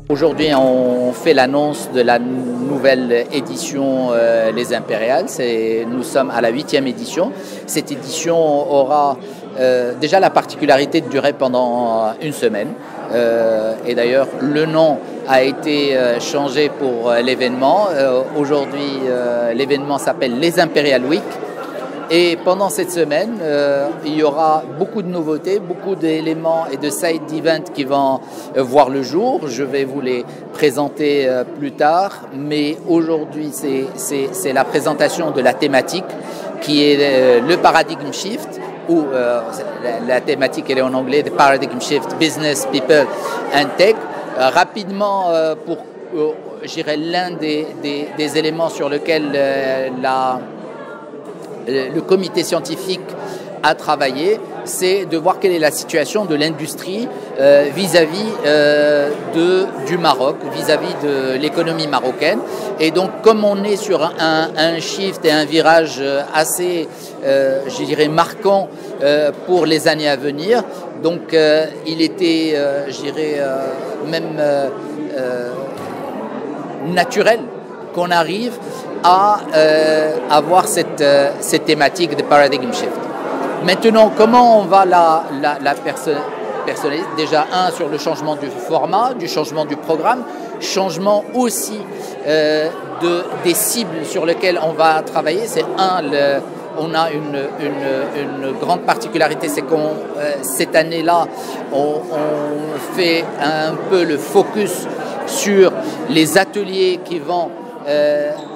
Aujourd'hui, on fait l'annonce de la nouvelle édition Les Impériales. Nous sommes à la 8e édition. Cette édition aura déjà la particularité de durer pendant une semaine. Et d'ailleurs, le nom a été changé pour l'événement. Aujourd'hui, l'événement s'appelle Les Impériales Week. Et pendant cette semaine, il y aura beaucoup de nouveautés, beaucoup d'éléments et de side events qui vont voir le jour. Je vais vous les présenter plus tard, mais aujourd'hui, c'est la présentation de la thématique qui est le paradigm shift, ou la thématique elle est en anglais, the paradigm shift, business, people and tech. Rapidement, pour je dirais l'un des éléments sur lesquels le comité scientifique a travaillé, c'est de voir quelle est la situation de l'industrie vis-à-vis du Maroc, vis-à-vis de l'économie marocaine. Et donc, comme on est sur un shift et un virage assez, je dirais, marquant pour les années à venir, donc il était, je dirais, même naturel qu'on arrive à avoir cette thématique de paradigm shift. Maintenant, comment on va la personnaliser? Déjà, sur le changement du format, du changement du programme, changement aussi des cibles sur lesquelles on va travailler. C'est on a une grande particularité, c'est qu'on cette année-là, on fait un peu le focus sur les ateliers qui vont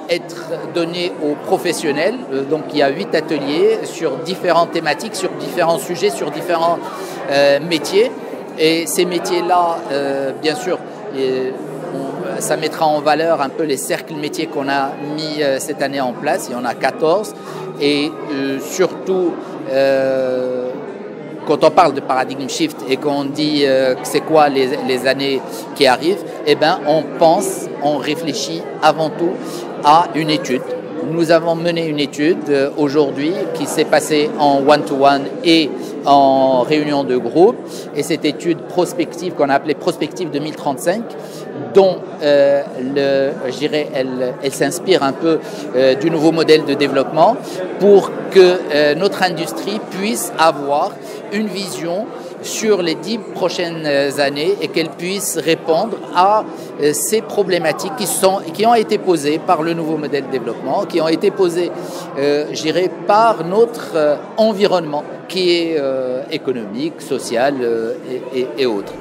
être donnés aux professionnels. Donc il y a 8 ateliers sur différentes thématiques, sur différents sujets, sur différents métiers. Et ces métiers-là, bien sûr, ça mettra en valeur un peu les cercles métiers qu'on a mis cette année en place. Il y en a 14. Et surtout, quand on parle de paradigm shift et qu'on dit c'est quoi les années qui arrivent, eh ben on réfléchit avant tout à une étude. Nous avons mené une étude aujourd'hui qui s'est passée en one-to-one et en réunion de groupe. Et cette étude prospective qu'on a appelée Prospective 2035, dont je dirais, elle s'inspire un peu du nouveau modèle de développement pour que notre industrie puisse avoir une vision sur les 10 prochaines années et qu'elle puisse répondre à ces problématiques qui ont été posées par le nouveau modèle de développement, qui ont été posées, je dirais, par notre environnement qui est économique, social et autres.